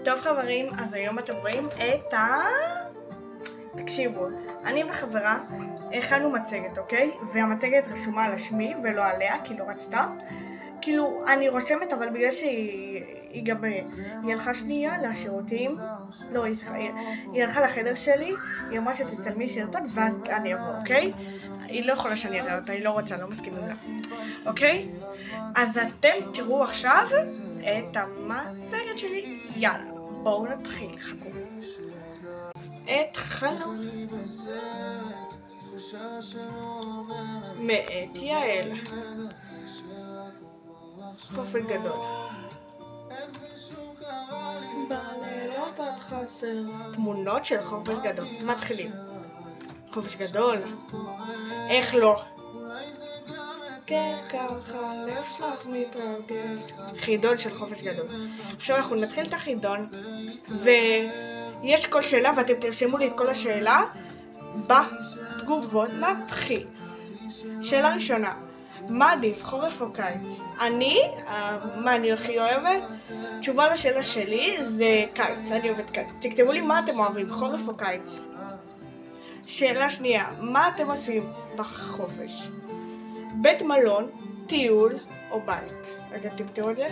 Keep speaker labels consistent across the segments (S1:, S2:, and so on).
S1: טוב חברים, אז היום אתם רואים את תקשיבו, אני וחברה הכנו מצגת, אוקיי? והמצגת רשומה על שמי ולא עליה, כי לא רצתה. כאילו, אני רושמת, אבל בגלל שהיא גם, היא הלכה שנייה לשירותים, לא, היא הלכה לחדר שלי, היא אמרה שתצלמי סרטון ואז אני אבוא, אוקיי? היא לא יכולה שאני אראה אותה, היא לא רוצה, לא מסכימים לה, אוקיי? אז אתם תראו עכשיו את המצגת שלי, יאללה, בואו נתחיל, חכו. התחלנו. מאת יעל. חופש גדול. בלילות את חסר. תמונות של חופש גדול. מתחילים. חופש גדול. איך לא? כן, ככה, לב שלך מתרגש. חידון של חופש גדול. עכשיו אנחנו נתחיל את החידון, ויש כל שאלה ואתם תרשמו לי את כל השאלה בתגובות. נתחיל. שאלה ראשונה, מה עדיף, חורף או קיץ? מה אני הכי אוהבת? תשובה לשאלה שלי זה קיץ, אני אוהבת קיץ. תכתבו לי מה אתם אוהבים, חורף או קיץ. שאלה שנייה, מה אתם עושים בחופש? בית מלון, טיול או בית? רגע, תכתבו את זה.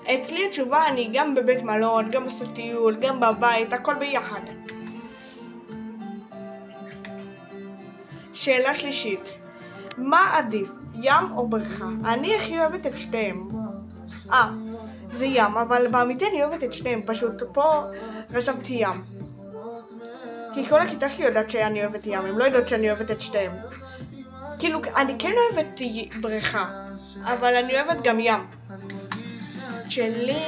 S1: אצלי התשובה, אני גם בבית מלון, גם עושה טיול, גם בבית, הכל ביחד. שאלה שלישית, מה עדיף, ים או בריכה? אני הכי אוהבת את שתיהם. זה ים, אבל באמיתי אני אוהבת את שתיהם, פשוט פה רשמתי ים. כי כל הכיתה שלי יודעת שאני אוהבת ים, הם לא יודעות שאני אוהבת את שתיהם. כאילו, אני כן אוהבת בריכה, אבל אני אוהבת גם ים. שלי,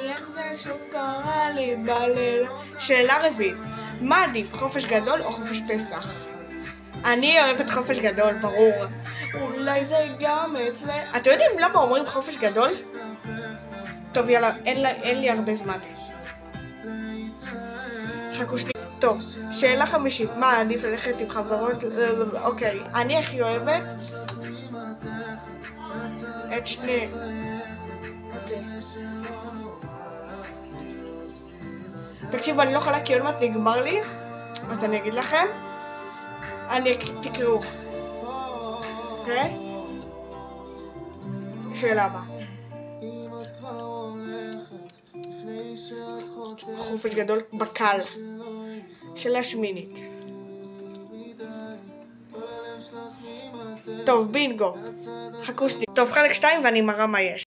S1: איך זה שקרה לי בלילה? שאלה רביעית, מה עדיף, חופש גדול או חופש פסח? אני אוהבת חופש גדול, ברור. אולי זה גם אצלי. אתם יודעים למה אומרים חופש גדול? טוב, יאללה, אין לי הרבה זמן. חכו שלי. טוב, שאלה חמישית, מה עדיף ללכת עם חברות? אוקיי, אני הכי אוהבת את שני. תקשיבו, אני לא יכולה כי עוד מעט נגמר לי, אז אני אגיד לכם. תקראו. אוקיי? שאלה הבאה. חופש גדול בקל. שאלה שמינית. טוב, בינגו. חכו שנייה. טוב, חלק 2 ואני מראה מה יש.